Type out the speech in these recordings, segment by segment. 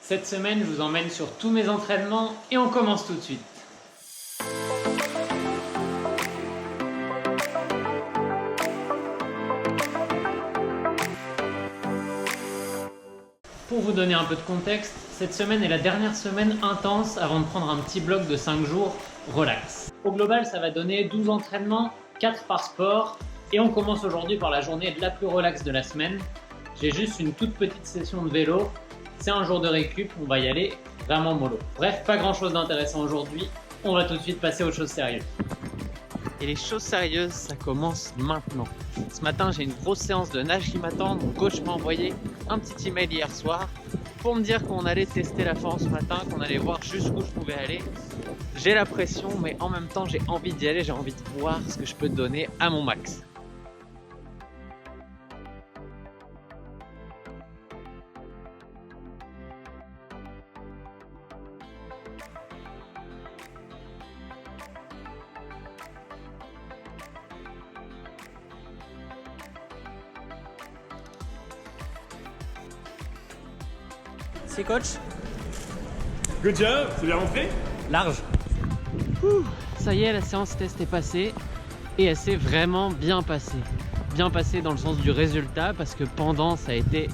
Cette semaine, je vous emmène sur tous mes entraînements et on commence tout de suite. Pour vous donner un peu de contexte, cette semaine est la dernière semaine intense avant de prendre un petit bloc de 5 jours relax. Au global, ça va donner 12 entraînements, 4 par sport, et on commence aujourd'hui par la journée la plus relax de la semaine. J'ai juste une toute petite session de vélo, c'est un jour de récup, on va y aller vraiment mollo. Bref, pas grand chose d'intéressant aujourd'hui, on va tout de suite passer aux choses sérieuses. Et les choses sérieuses, ça commence maintenant. Ce matin, j'ai une grosse séance de nage qui m'attend. Mon coach m'a envoyé un petit email hier soir pour me dire qu'on allait tester la forme ce matin, qu'on allait voir jusqu'où je pouvais aller. J'ai la pression, mais en même temps, j'ai envie d'y aller, j'ai envie de voir ce que je peux donner à mon max. C'est coach. Good job, c'est bien rentré? Large. Ça y est, la séance test est passée et elle s'est vraiment bien passée. Bien passée dans le sens du résultat parce que pendant ça a été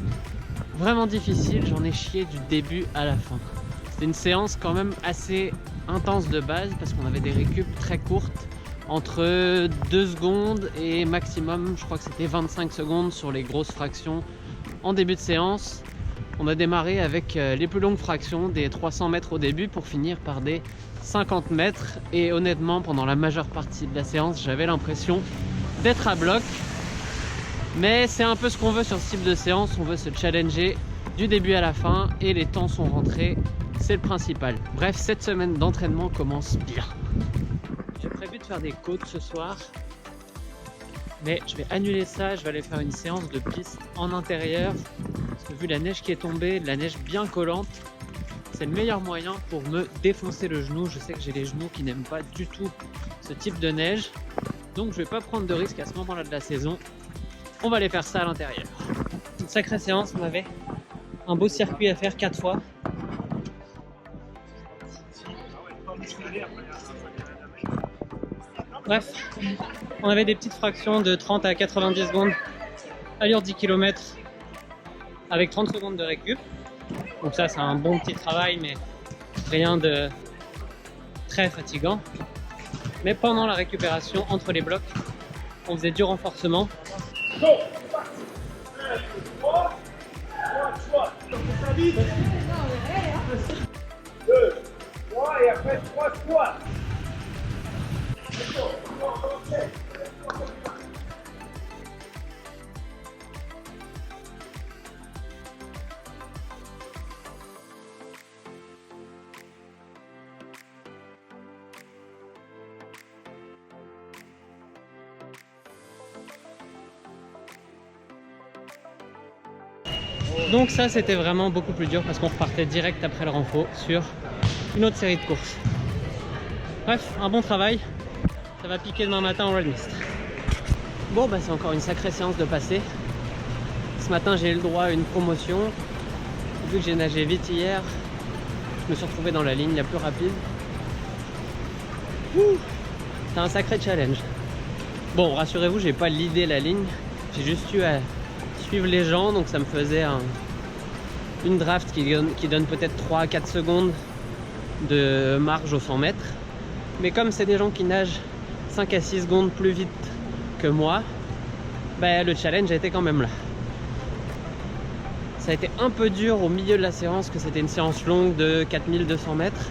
vraiment difficile, j'en ai chié du début à la fin. C'était une séance quand même assez intense de base parce qu'on avait des récup très courtes entre 2 secondes et maximum, je crois que c'était 25 secondes sur les grosses fractions en début de séance. On a démarré avec les plus longues fractions, des 300 mètres au début pour finir par des 50 mètres. Et honnêtement, pendant la majeure partie de la séance, j'avais l'impression d'être à bloc. Mais c'est un peu ce qu'on veut sur ce type de séance, on veut se challenger du début à la fin et les temps sont rentrés, c'est le principal. Bref, cette semaine d'entraînement commence bien. J'ai prévu de faire des côtes ce soir. Mais je vais annuler ça, je vais aller faire une séance de piste en intérieur. Parce que vu la neige qui est tombée, la neige bien collante, c'est le meilleur moyen pour me défoncer le genou. Je sais que j'ai les genoux qui n'aiment pas du tout ce type de neige. Donc je vais pas prendre de risque à ce moment-là de la saison. On va aller faire ça à l'intérieur. Une sacrée séance, on avait un beau circuit à faire 4 fois. Bref, on avait des petites fractions de 30 à 90 secondes, allure 10 km avec 30 secondes de récup. Donc ça c'est un bon petit travail mais rien de très fatigant. Mais pendant la récupération, entre les blocs, on faisait du renforcement. Go, c'est parti. 1, 2, 3, 3, 2, 3 et après 3 squats. Donc ça c'était vraiment beaucoup plus dur parce qu'on repartait direct après le renfort sur une autre série de courses. Bref, un bon travail. Ça va piquer demain matin en Red Mist. Bon bah c'est encore une sacrée séance de passer. Ce matin j'ai eu le droit à une promotion. Vu que j'ai nagé vite hier, je me suis retrouvé dans la ligne la plus rapide. C'est un sacré challenge. Bon, rassurez-vous, j'ai pas l'idée la ligne. J'ai juste eu à suivre les gens, donc ça me faisait une draft qui donne peut-être 3 à 4 secondes de marge aux 100 mètres. Mais comme c'est des gens qui nagent 5 à 6 secondes plus vite que moi, bah, le challenge a été quand même là. Ça a été un peu dur au milieu de la séance, que c'était une séance longue de 4200 mètres.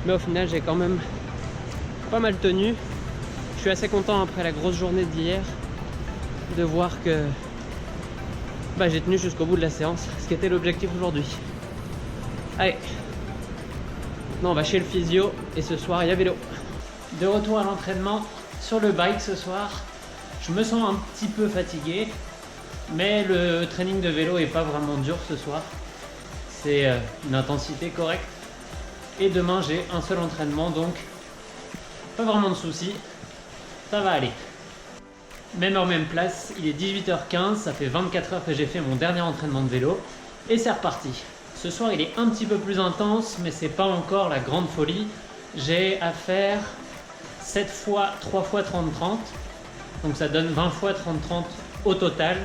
Mais au final, j'ai quand même pas mal tenu. Je suis assez content après la grosse journée d'hier de voir que bah, j'ai tenu jusqu'au bout de la séance, ce qui était l'objectif aujourd'hui. Allez, non, on va chez le physio et ce soir il y a vélo. De retour à l'entraînement sur le bike ce soir. Je me sens un petit peu fatigué, mais le training de vélo est pas vraiment dur ce soir. C'est une intensité correcte. Et demain j'ai un seul entraînement, donc pas vraiment de soucis. Ça va aller. Même heure, même place, il est 18h15, ça fait 24 heures que j'ai fait mon dernier entraînement de vélo et c'est reparti. Ce soir il est un petit peu plus intense, mais c'est pas encore la grande folie. J'ai à faire 7 fois 3 fois 30-30, donc ça donne 20 fois 30-30 au total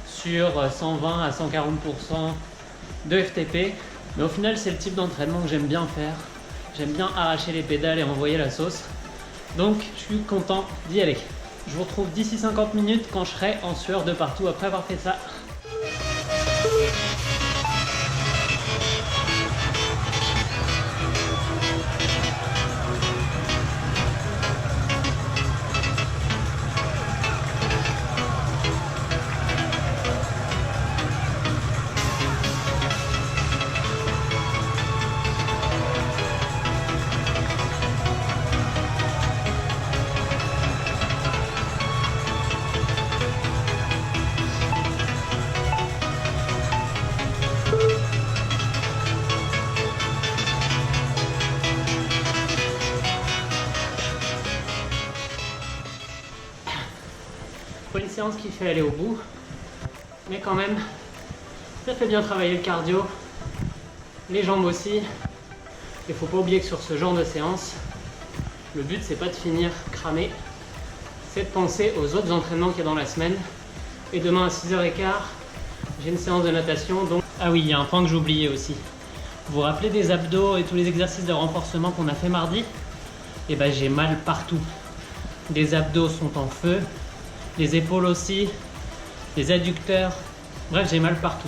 sur 120 à 140% de FTP. Mais au final c'est le type d'entraînement que j'aime bien faire. J'aime bien arracher les pédales et envoyer la sauce. Donc je suis content d'y aller. Je vous retrouve d'ici 50 minutes quand je serai en sueur de partout après avoir fait ça. Pas une séance qui fait aller au bout, mais quand même, ça fait bien travailler le cardio, les jambes aussi. Il faut pas oublier que sur ce genre de séance, le but c'est pas de finir cramé, c'est de penser aux autres entraînements qu'il y a dans la semaine. Et demain à 6h15, j'ai une séance de natation. Donc... Ah oui, il y a un point que j'ai oublié aussi. Vous vous rappelez des abdos et tous les exercices de renforcement qu'on a fait mardi? Et ben j'ai mal partout. Les abdos sont en feu. Les épaules aussi, les adducteurs, bref j'ai mal partout.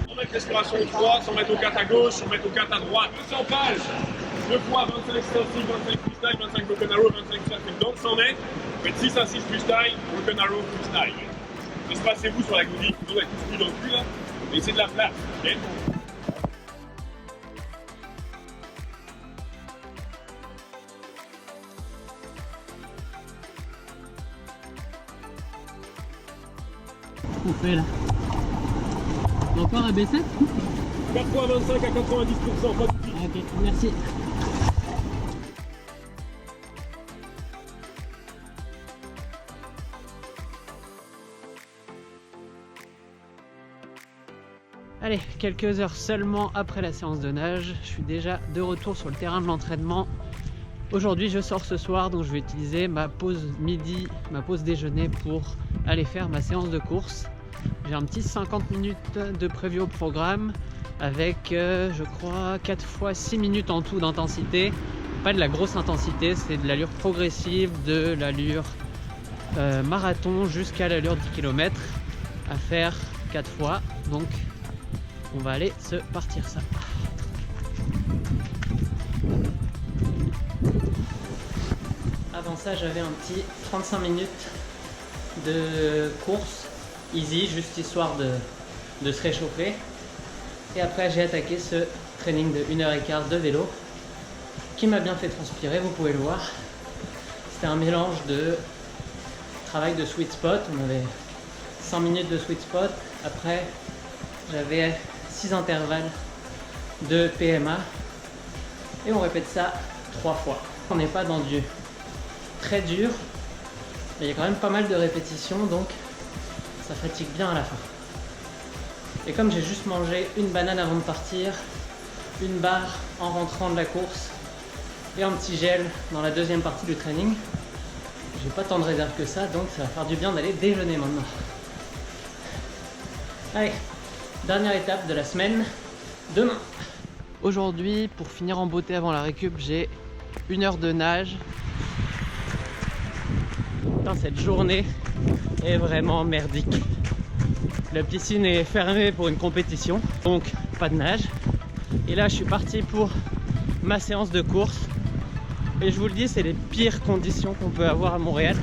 On met respiration au 3, 100 mètres au 4 à gauche, 100 mètres au 4 à droite, 200 pages, 2 fois 25 static, 25 freestyle, 25 broken arrow, 25 surfing. Donc 100 mètres, faites 6 à 6 freestyle, broken arrow, freestyle. Espacez-vous sur la goudie, vous avec tout ce dans le cul là. Et c'est de la place, ok? On fait là. Encore un B7? 4 fois 25 à 90%, pas de soucis. Ok, merci. Allez, quelques heures seulement après la séance de nage, je suis déjà de retour sur le terrain de l'entraînement. Aujourd'hui je sors ce soir, donc je vais utiliser ma pause midi, ma pause déjeuner pour aller faire ma séance de course. J'ai un petit 50 minutes de prévu au programme avec je crois 4 fois 6 minutes en tout d'intensité. Pas de la grosse intensité, c'est de l'allure progressive, de l'allure marathon jusqu'à l'allure 10 km à faire 4 fois. Donc on va aller se partir ça. Avant ça, j'avais un petit 35 minutes de course easy, juste histoire de se réchauffer. Et après, j'ai attaqué ce training de 1h15 de vélo qui m'a bien fait transpirer, vous pouvez le voir. C'était un mélange de travail de sweet spot. On avait 100 minutes de sweet spot. Après, j'avais 6 intervalles de PMA et on répète ça 3 fois. On n'est pas dans du très dur, mais il y a quand même pas mal de répétitions, donc ça fatigue bien à la fin. Et comme j'ai juste mangé une banane avant de partir, une barre en rentrant de la course et un petit gel dans la deuxième partie du training, j'ai pas tant de réserve que ça, donc ça va faire du bien d'aller déjeuner maintenant. Allez, dernière étape de la semaine, demain. Aujourd'hui, pour finir en beauté avant la récup, j'ai 1 heure de nage. Putain, cette journée est vraiment merdique. La piscine est fermée pour une compétition, donc pas de nage. Et là, je suis parti pour ma séance de course. Et je vous le dis, c'est les pires conditions qu'on peut avoir à Montréal.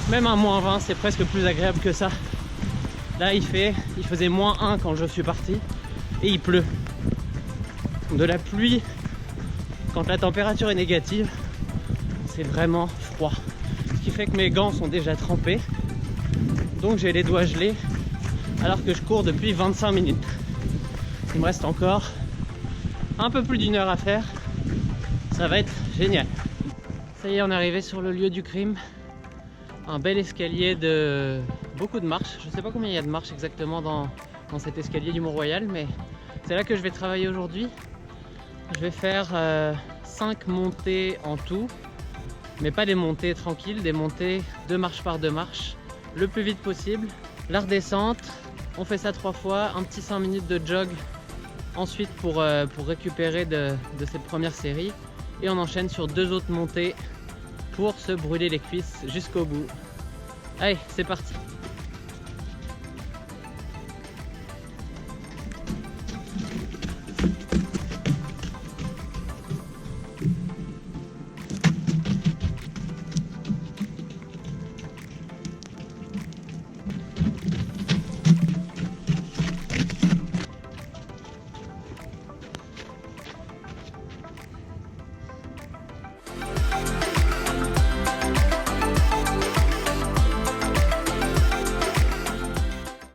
Même un -20, c'est presque plus agréable que ça. Là, il faisait -1 quand je suis parti et il pleut. De la pluie, quand la température est négative, c'est vraiment froid. Ce qui fait que mes gants sont déjà trempés. Donc j'ai les doigts gelés alors que je cours depuis 25 minutes. Il me reste encore un peu plus d'1 heure à faire. Ça va être génial. Ça y est, on est arrivé sur le lieu du crime. Un bel escalier de beaucoup de marches. Je sais pas combien il y a de marches exactement dans cet escalier du Mont-Royal, mais c'est là que je vais travailler aujourd'hui. Je vais faire 5 montées en tout, mais pas des montées tranquilles, des montées 2 marches par 2 marches, le plus vite possible. La redescente, on fait ça 3 fois, un petit 5 minutes de jog ensuite pour récupérer de cette première série, et on enchaîne sur 2 autres montées pour se brûler les cuisses jusqu'au bout. Allez, c'est parti!